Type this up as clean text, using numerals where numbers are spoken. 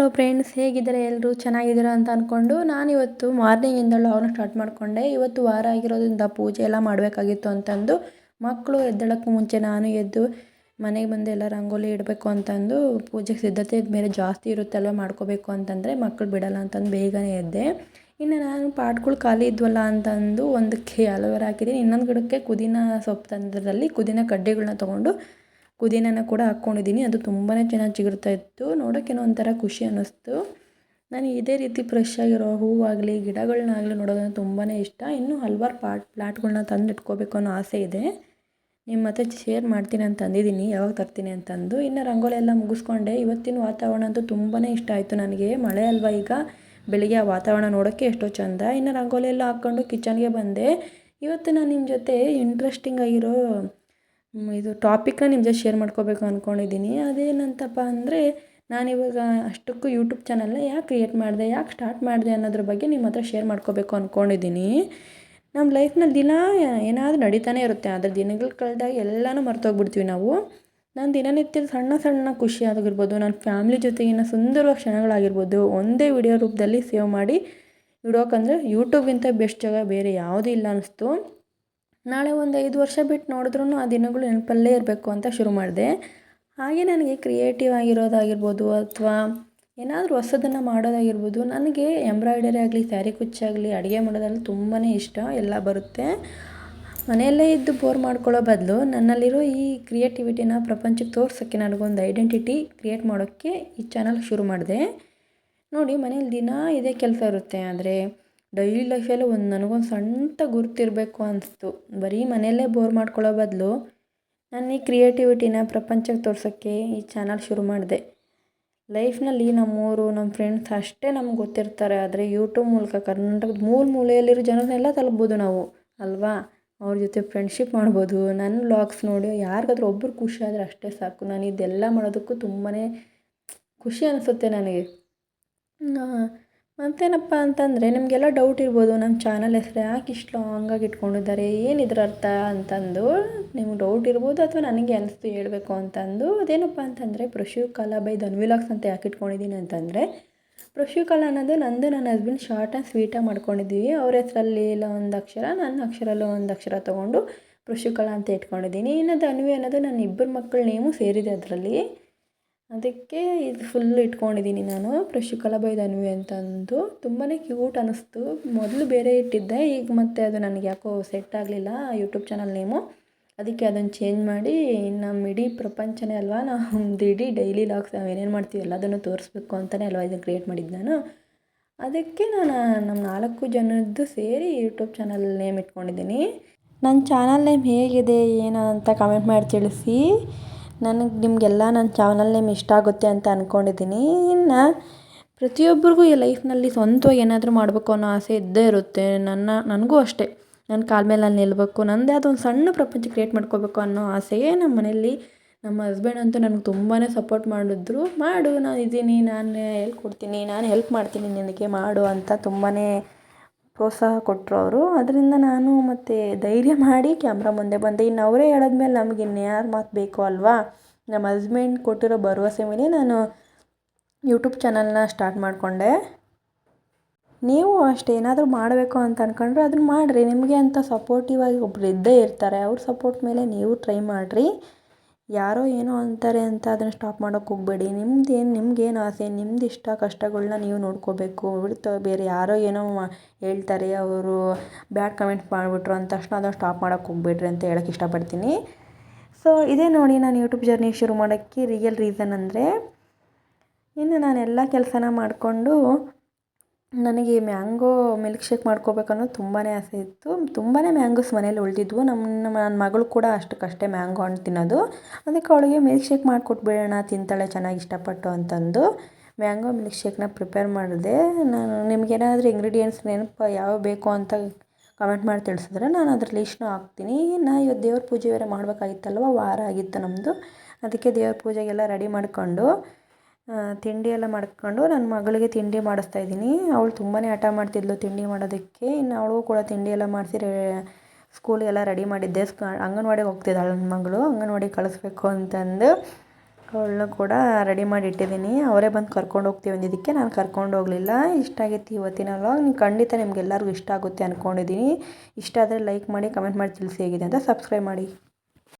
Hello friends, ಹೇಗಿದ್ದಾರೆ ಎಲ್ಲರೂ? ಚೆನ್ನಾಗಿದ್ದೀರಾ ಅಂತ ಅಂದ್ಕೊಂಡು ನಾನಿವತ್ತು ಮಾರ್ನಿಂಗಿಂದಲೂ ಅವನು ಸ್ಟಾರ್ಟ್ ಮಾಡಿಕೊಂಡೆ. ಇವತ್ತು ವಾರ ಆಗಿರೋದ್ರಿಂದ ಪೂಜೆ ಎಲ್ಲ ಮಾಡಬೇಕಾಗಿತ್ತು ಅಂತಂದು ಮಕ್ಕಳು ಎದ್ದೇಳೋಕ್ಕೂ ಮುಂಚೆ ನಾನು ಎದ್ದು ಮನೆಗೆ ಬಂದು ಎಲ್ಲ ರಂಗೋಲಿ ಇಡಬೇಕು ಅಂತಂದು ಪೂಜೆಗೆ ಸಿದ್ಧತೆ ಮೇಲೆ ಜಾಸ್ತಿ ಇರುತ್ತಲ್ವ, ಮಾಡ್ಕೋಬೇಕು ಅಂತಂದರೆ ಮಕ್ಕಳು ಬಿಡಲ್ಲ ಅಂತಂದು ಬೇಗನೆ ಎದ್ದೆ. ಇನ್ನು ನಾನು ಪಾಟ್ಗಳು ಖಾಲಿ ಇದ್ವಲ್ಲ ಅಂತಂದು ಒಂದಕ್ಕೆ ಅಲೋವೆರಾ ಹಾಕಿದ್ದೀನಿ, ಇನ್ನೊಂದು ಗಿಡಕ್ಕೆ ಪುದೀನ ಸೊಪ್ಪು ತಂದ್ರಲ್ಲಿ ಪುದೀನ ಕಡ್ಡಿಗಳನ್ನ ತೊಗೊಂಡು ಪುದೀನನ ಕೂಡ ಹಾಕ್ಕೊಂಡಿದ್ದೀನಿ. ಅದು ತುಂಬಾ ಚೆನ್ನಾಗಿ ಚಿಗುರ್ತಾ ಇತ್ತು, ನೋಡೋಕ್ಕೇನೋ ಒಂಥರ ಖುಷಿ ಅನ್ನಿಸ್ತು. ನನಗೆ ಇದೇ ರೀತಿ ಫ್ರೆಶ್ ಆಗಿರೋ ಹೂವಾಗಲಿ ಗಿಡಗಳನ್ನಾಗಲಿ ನೋಡೋದಂದ್ರೆ ತುಂಬಾ ಇಷ್ಟ. ಇನ್ನೂ ಹಲವಾರು ಪ್ಲಾಟ್ಗಳನ್ನ ತಂದು ಇಟ್ಕೋಬೇಕು ಅನ್ನೋ ಆಸೆ ಇದೆ. ನಿಮ್ಮ ಮತ್ತೆ ಶೇರ್ ಮಾಡ್ತೀನಿ ಅಂತ ಅಂದಿದ್ದೀನಿ, ಯಾವಾಗ ತರ್ತೀನಿ ಅಂತಂದು. ಇನ್ನು ರಂಗೋಲಿ ಎಲ್ಲ ಮುಗಿಸ್ಕೊಂಡೆ. ಇವತ್ತಿನ ವಾತಾವರಣ ಅಂತೂ ತುಂಬಾ ಇಷ್ಟ ಆಯಿತು ನನಗೆ. ಮಳೆ ಅಲ್ವಾ ಈಗ, ಬೆಳಿಗ್ಗೆ ಆ ವಾತಾವರಣ ನೋಡೋಕ್ಕೆ ಎಷ್ಟೋ ಚೆಂದ. ಇನ್ನು ರಂಗೋಲಿ ಎಲ್ಲ ಹಾಕ್ಕೊಂಡು ಕಿಚನ್ಗೆ ಬಂದೆ. ಇವತ್ತು ನಾನು ನಿಮ್ಮ ಜೊತೆ ಇಂಟ್ರೆಸ್ಟಿಂಗ್ ಆಗಿರೋ ಇದು ಟಾಪಿಕ್ನ ನಿಮ್ಮ ಜೊತೆ ಶೇರ್ ಮಾಡ್ಕೋಬೇಕು ಅಂದ್ಕೊಂಡಿದ್ದೀನಿ. ಅದೇನಂತಪ್ಪ ಅಂದರೆ, ನಾನಿವಾಗ ಅಷ್ಟಕ್ಕೂ ಯೂಟ್ಯೂಬ್ ಚಾನಲ್ನ ಯಾಕೆ ಕ್ರಿಯೇಟ್ ಮಾಡಿದೆ, ಯಾಕೆ ಸ್ಟಾರ್ಟ್ ಮಾಡಿದೆ ಅನ್ನೋದ್ರ ಬಗ್ಗೆ ನಿಮ್ಮ ಹತ್ರ ಶೇರ್ ಮಾಡ್ಕೋಬೇಕು ಅಂದ್ಕೊಂಡಿದ್ದೀನಿ. ನಮ್ಮ ಲೈಫ್ನಲ್ಲಿ ದಿನ ಏನಾದರೂ ನಡೀತಾನೆ ಇರುತ್ತೆ, ಆದರೆ ದಿನಗಳು ಕಳೆದಾಗ ಎಲ್ಲನೂ ಮರ್ತೋಗ್ಬಿಡ್ತೀವಿ ನಾವು. ನಾನು ದಿನನಿತ್ಯದ ಸಣ್ಣ ಸಣ್ಣ ಖುಷಿ ಆಗಿರ್ಬೋದು, ನನ್ನ ಫ್ಯಾಮ್ಲಿ ಜೊತೆಗಿನ ಸುಂದರವಾದ ಕ್ಷಣಗಳಾಗಿರ್ಬೋದು, ಒಂದೇ ವಿಡಿಯೋ ರೂಪದಲ್ಲಿ ಸೇವ್ ಮಾಡಿ ಇಡೋಕ್ಕಂದರೆ ಯೂಟ್ಯೂಬ್ಗಿಂತ ಬೆಸ್ಟ್ ಜಾಗ ಬೇರೆ ಯಾವುದೂ ಇಲ್ಲ ಅನ್ನಿಸ್ತು. ನಾಳೆ ಒಂದು 5 ವರ್ಷ ಬಿಟ್ಟು ನೋಡಿದ್ರೂ ಆ ದಿನಗಳು ನೆನಪಲ್ಲೇ ಇರಬೇಕು ಅಂತ ಶುರು ಮಾಡಿದೆ. ಹಾಗೆ ನನಗೆ ಕ್ರಿಯೇಟಿವ್ ಆಗಿರೋದಾಗಿರ್ಬೋದು ಅಥವಾ ಏನಾದರೂ ಹೊಸದನ್ನು ಮಾಡೋದಾಗಿರ್ಬೋದು, ನನಗೆ ಎಂಬ್ರಾಯ್ಡರಿ ಆಗಲಿ, ಸ್ಯಾರಿ ಕುಚ್ಚಾಗಲಿ, ಅಡುಗೆ ಮಾಡೋದ್ರಲ್ಲಿ ತುಂಬಾ ಇಷ್ಟ, ಎಲ್ಲ ಬರುತ್ತೆ. ಮನೆಯಲ್ಲೇ ಇದ್ದು ಬೋರ್ ಮಾಡ್ಕೊಳ್ಳೋ ಬದಲು ನನ್ನಲ್ಲಿರೋ ಈ ಕ್ರಿಯೇಟಿವಿಟಿನ ಪ್ರಪಂಚಕ್ಕೆ ತೋರ್ಸೋಕ್ಕೆ ನನಗೊಂದು ಐಡೆಂಟಿಟಿ ಕ್ರಿಯೇಟ್ ಮಾಡೋಕ್ಕೆ ಈ ಚಾನಲ್ ಶುರು ಮಾಡಿದೆ. ನೋಡಿ, ಮನೇಲಿ ದಿನ ಇದೇ ಕೆಲಸ ಇರುತ್ತೆ, ಆದರೆ ಡೈಲಿ ಲೈಫಲ್ಲೂ ನನಗೊಂದು ಸಣ್ಣ ಗುರುತಿರಬೇಕು ಅನಿಸ್ತು. ಬರೀ ಮನೆಯಲ್ಲೇ ಬೋರ್ ಮಾಡ್ಕೊಳ್ಳೋ ಬದಲು ನಾನು ಈ ಕ್ರಿಯೇಟಿವಿಟಿನ ಪ್ರಪಂಚಕ್ಕೆ ತೋರ್ಸೋಕ್ಕೆ ಈ ಚಾನಲ್ ಶುರು ಮಾಡಿದೆ. ಲೈಫ್ನಲ್ಲಿ ನಮ್ಮೂರು, ನಮ್ಮ ಫ್ರೆಂಡ್ಸ್ ಅಷ್ಟೇ ನಮ್ಗೆ ಗೊತ್ತಿರ್ತಾರೆ, ಆದರೆ ಯೂಟ್ಯೂಬ್ ಮೂಲಕ ಕರ್ನಾಟಕದ ಮೂಲೆಯಲ್ಲಿರೋ ಜನರನ್ನೆಲ್ಲ ತಲುಪ್ಬೋದು ನಾವು, ಅಲ್ವಾ? ಅವ್ರ ಜೊತೆ ಫ್ರೆಂಡ್ಶಿಪ್ ಮಾಡ್ಬೋದು. ನನ್ನ ವ್ಲಾಗ್ಸ್ ನೋಡಿ ಯಾರಿಗಾದ್ರೂ ಒಬ್ಬರು ಖುಷಿ ಆದರೆ ಅಷ್ಟೇ ಸಾಕು. ನಾನು ಇದೆಲ್ಲ ಮಾಡೋದಕ್ಕೂ ತುಂಬಾ ಖುಷಿ ಅನಿಸುತ್ತೆ ನನಗೆ. ಮತ್ತೇನಪ್ಪ ಅಂತಂದರೆ, ನಿಮಗೆಲ್ಲ ಡೌಟ್ ಇರ್ಬೋದು, ನಮ್ಮ ಚಾನಲ್ ಹೆಸರು ಯಾಕೆ ಇಷ್ಟು ಲಾಂಗಾಗಿ ಇಟ್ಕೊಂಡಿದ್ದಾರೆ, ಏನಿದ್ರ ಅರ್ಥ ಅಂತಂದು ನಿಮ್ಗೆ ಡೌಟ್ ಇರ್ಬೋದು, ಅಥವಾ ನನಗೆ ಅನಿಸ್ತು ಹೇಳಬೇಕು ಅಂತಂದು. ಅದೇನಪ್ಪ ಅಂತಂದರೆ, ಪ್ರಶುಕಲಾ ಬೈ ಧನ್ವಿಲಾಗ್ಸ್ ಅಂತ ಯಾಕೆ ಇಟ್ಕೊಂಡಿದ್ದೀನಿ ಅಂತಂದರೆ, ಪ್ರಶುಕಲಾ ಅನ್ನೋದು ನಂದು ನನ್ನ ಹಸ್ಬೆಂಡ್ ಶಾರ್ಟ್ ಆ್ಯಂಡ್ ಸ್ವೀಟಾಗಿ ಮಾಡ್ಕೊಂಡಿದ್ದೀವಿ. ಅವ್ರ ಹೆಸರಲ್ಲಿ ಇಲ್ಲ ಒಂದು ಅಕ್ಷರ, ನನ್ನ ಅಕ್ಷರಲ್ಲೂ ಒಂದು ಅಕ್ಷರ ತೊಗೊಂಡು ಪ್ರಶುಕಲಾ ಅಂತ ಇಟ್ಕೊಂಡಿದ್ದೀನಿ. ಇನ್ನು ಧನ್ವಿ ಅನ್ನೋದು ನನ್ನ ಇಬ್ಬರು ಮಕ್ಕಳ ನೇಮು ಸೇರಿದೆ ಅದರಲ್ಲಿ, ಅದಕ್ಕೆ ಇದು ಫುಲ್ ಇಟ್ಕೊಂಡಿದ್ದೀನಿ ನಾನು, ಪ್ರಶುಕಲಾ ಬೈ ಧನ್ವಿ ಅಂತಂದು. ತುಂಬಾ ಕ್ಯೂಟ್ ಅನ್ನಿಸ್ತು. ಮೊದಲು ಬೇರೆ ಇಟ್ಟಿದ್ದೆ, ಈಗ ಮತ್ತೆ ಅದು ನನಗೆ ಯಾಕೋ ಸೆಟ್ ಆಗಲಿಲ್ಲ ಯೂಟ್ಯೂಬ್ ಚಾನಲ್ ನೇಮು, ಅದಕ್ಕೆ ಅದನ್ನು ಚೇಂಜ್ ಮಾಡಿ ನಮ್ಮ ಇಡೀ ಪ್ರಪಂಚನೇ ಅಲ್ವಾ, ನಮ್ಮದು ಇಡೀ ಡೈಲಿ ಲಾಗ್ಸ್ ನಾವು ಏನೇನು ಮಾಡ್ತೀವಿ ಎಲ್ಲದನ್ನು ತೋರಿಸ್ಬೇಕು ಅಂತಲೇ ಅಲ್ವಾ ಇದನ್ನು ಕ್ರಿಯೇಟ್ ಮಾಡಿದ್ದು ನಾನು. ಅದಕ್ಕೆ ನಾನು ನಮ್ಮ 4 ಜನದ್ದು ಸೇರಿ ಯೂಟ್ಯೂಬ್ ಚಾನಲ್ ನೇಮ್ ಇಟ್ಕೊಂಡಿದ್ದೀನಿ. ನನ್ನ ಚಾನಲ್ ನೇಮ್ ಹೇಗಿದೆ ಏನು ಅಂತ ಕಮೆಂಟ್ ಮಾಡಿ ತಿಳಿಸಿ. ನಿಮಗೆಲ್ಲ ನನ್ನ ಚಾನಲ್ ನೇಮ್ ಇಷ್ಟ ಆಗುತ್ತೆ ಅಂತ ಅಂದ್ಕೊಂಡಿದ್ದೀನಿ. ಇನ್ನು ಪ್ರತಿಯೊಬ್ಬರಿಗೂ ಈ ಲೈಫ್ನಲ್ಲಿ ಸ್ವಂತವಾಗಿ ಏನಾದರೂ ಮಾಡಬೇಕು ಅನ್ನೋ ಆಸೆ ಇದ್ದೇ ಇರುತ್ತೆ. ನನಗೂ ಅಷ್ಟೇ, ನನ್ನ ಕಾಲ ಮೇಲೆ ನಾನು ನಿಲ್ಲಬೇಕು, ನನ್ನದೇ ಆದ ಒಂದು ಸಣ್ಣ ಪ್ರಪಂಚ ಕ್ರಿಯೇಟ್ ಮಾಡ್ಕೋಬೇಕು ಅನ್ನೋ ಆಸೆಗೆ ನಮ್ಮ ಮನೆಯಲ್ಲಿ ನಮ್ಮ ಹಸ್ಬೆಂಡ್ ಅಂತೂ ನನಗೆ ತುಂಬಾ ಸಪೋರ್ಟ್ ಮಾಡಿದ್ರು. ಮಾಡು, ನಾನು ಇದ್ದೀನಿ, ನಾನು ಹೇಳ್ಕೊಡ್ತೀನಿ, ನಾನು ಹೆಲ್ಪ್ ಮಾಡ್ತೀನಿ ನಿನಗೆ, ಮಾಡು ಅಂತ ತುಂಬಾ ಪ್ರೋತ್ಸಾಹ ಕೊಟ್ಟರು ಅವರು. ಅದರಿಂದ ನಾನು ಮತ್ತು ಧೈರ್ಯ ಮಾಡಿ ಕ್ಯಾಮ್ರಾ ಮುಂದೆ ಬಂದೆ. ಇನ್ನು ಅವರೇ ಹೇಳಿದ್ಮೇಲೆ ನಮಗೆ ಇನ್ಯಾರು ಮಾತು ಬೇಕು ಅಲ್ವಾ? ನಮ್ಮ ಹಸ್ಬೆಂಡ್ ಕೊಟ್ಟಿರೋ ಭರವಸೆ ಮೇಲೆ ನಾನು ಯೂಟ್ಯೂಬ್ ಚಾನಲ್ನ ಸ್ಟಾರ್ಟ್ ಮಾಡಿಕೊಂಡೆ. ನೀವು ಅಷ್ಟೇ ಏನಾದರೂ ಮಾಡಬೇಕು ಅಂತ ಅಂದ್ಕೊಂಡ್ರೆ ಅದನ್ನು ಮಾಡಿರಿ. ನಿಮಗೆ ಅಂತ ಸಪೋರ್ಟಿವ್ ಆಗಿ ಒಬ್ರು ಇದ್ದೇ ಇರ್ತಾರೆ, ಅವ್ರ ಸಪೋರ್ಟ್ ಮೇಲೆ ನೀವು ಟ್ರೈ ಮಾಡಿರಿ. ಯಾರೋ ಏನೋ ಅಂತಾರೆ ಅಂತ ಅದನ್ನು ಸ್ಟಾಪ್ ಮಾಡೋಕ್ಕೆ ಹೋಗಬೇಡಿ. ನಿಮ್ಗೇನು ಆಸೆ, ನಿಮ್ದು ಇಷ್ಟ ಕಷ್ಟಗಳನ್ನ ನೀವು ನೋಡ್ಕೋಬೇಕು ಬಿಡ್ತು. ಬೇರೆ ಯಾರೋ ಏನೋ ಹೇಳ್ತಾರೆ, ಅವರು ಬ್ಯಾಡ್ ಕಮೆಂಟ್ ಮಾಡಿಬಿಟ್ರು ಅಂದ ತಕ್ಷಣ ಅದನ್ನು ಸ್ಟಾಪ್ ಮಾಡೋಕ್ಕೆ ಹೋಗಬೇಡ್ರಿ ಅಂತ ಹೇಳೋಕ್ಕೆ ಇಷ್ಟಪಡ್ತೀನಿ. ಸೊ ಇದೇ ನೋಡಿ ನಾನು ಯೂಟ್ಯೂಬ್ ಜರ್ನಿ ಶುರು ಮಾಡೋಕ್ಕೆ ರಿಯಲ್ ರೀಸನ್ ಅಂದರೆ, ಇನ್ನು ನಾನೆಲ್ಲ ಕೆಲಸನ ಮಾಡಿಕೊಂಡು ನನಗೆ ಮ್ಯಾಂಗೋ ಮಿಲ್ಕ್ ಶೇಕ್ ಮಾಡ್ಕೋಬೇಕು ಅನ್ನೋದು ತುಂಬಾ ಆಸೆ ಇತ್ತು. ತುಂಬಾ ಮ್ಯಾಂಗೋಸ್ ಮನೇಲಿ ಉಳಿದಿದ್ವು. ನನ್ನ ಮಗಳು ಕೂಡ ಅಷ್ಟಕ್ಕಷ್ಟೇ ಮ್ಯಾಂಗೋ ಹಣ್ಣು ತಿನ್ನೋದು. ಅದಕ್ಕೆ ಅವಳಿಗೆ ಮಿಲ್ಕ್ ಶೇಕ್ ಮಾಡಿಕೊಟ್ಬಿಡೋಣ, ತಿಂತಾಳೆ ಚೆನ್ನಾಗಿ ಇಷ್ಟಪಟ್ಟು ಅಂತಂದು ಮ್ಯಾಂಗೋ ಮಿಲ್ಕ್ ಶೇಕ್ನ ಪ್ರಿಪೇರ್ ಮಾಡಿದೆ. ನಾನು ನಿಮಗೇನಾದರೂ ಇಂಗ್ರೀಡಿಯೆಂಟ್ಸ್ ನೆನಪು ಯಾವ ಬೇಕು ಅಂತ ಕಮೆಂಟ್ ಮಾಡಿ ತಿಳಿಸಿದ್ರೆ ನಾನು ಅದ್ರ ಲಿಸ್ಟ್ನ ಹಾಕ್ತೀನಿ. ಇವತ್ತು ದೇವ್ರ ಪೂಜೆ ಬೇರೆ ಮಾಡಬೇಕಾಗಿತ್ತಲ್ವ, ವಾರ ಆಗಿತ್ತು ನಮ್ಮದು. ಅದಕ್ಕೆ ದೇವ್ರ ಪೂಜೆಗೆಲ್ಲ ರೆಡಿ ಮಾಡಿಕೊಂಡು ತಿಂಡಿ ಎಲ್ಲ ಮಾಡ್ಕೊಂಡು ನನ್ನ ಮಗಳಿಗೆ ತಿಂಡಿ ಮಾಡಿಸ್ತಾಯಿದ್ದೀನಿ. ಅವಳು ತುಂಬಾ ಹಠ ಮಾಡ್ತಿದ್ಲು ತಿಂಡಿ ಮಾಡೋದಕ್ಕೆ. ಇನ್ನು ಅವಳಿಗೂ ಕೂಡ ತಿಂಡಿ ಎಲ್ಲ ಮಾಡಿಸಿ ಸ್ಕೂಲಿಗೆಲ್ಲ ರೆಡಿ ಮಾಡಿದ್ದೆ. ಅಂಗನವಾಡಿಗೆ ಹೋಗ್ತಿದ್ದಾಳೆ ನನ್ನ ಮಗಳು, ಅಂಗನವಾಡಿಗೆ ಕಳಿಸ್ಬೇಕು ಅಂತಂದು. ಅವಳನ್ನ ಕೂಡ ರೆಡಿ ಮಾಡಿ ಇಟ್ಟಿದ್ದೀನಿ. ಅವರೇ ಬಂದು ಕರ್ಕೊಂಡು ಹೋಗ್ತೀವಿ ಅಂದಿದ್ದಕ್ಕೆ ನಾನು ಕರ್ಕೊಂಡು ಹೋಗಲಿಲ್ಲ. ಇಷ್ಟ ಆಗಿತ್ತು ಇವತ್ತಿನ ವ್ಲಾಗ್. ಖಂಡಿತ ನಿಮ್ಗೆಲ್ಲರಿಗೂ ಇಷ್ಟ ಆಗುತ್ತೆ ಅಂದ್ಕೊಂಡಿದ್ದೀನಿ. ಇಷ್ಟ ಆದರೆ ಲೈಕ್ ಮಾಡಿ, ಕಮೆಂಟ್ ಮಾಡಿ ತಿಳಿಸಿ ಹೇಗಿದೆ ಅಂತ. ಸಬ್ಸ್ಕ್ರೈಬ್ ಮಾಡಿ.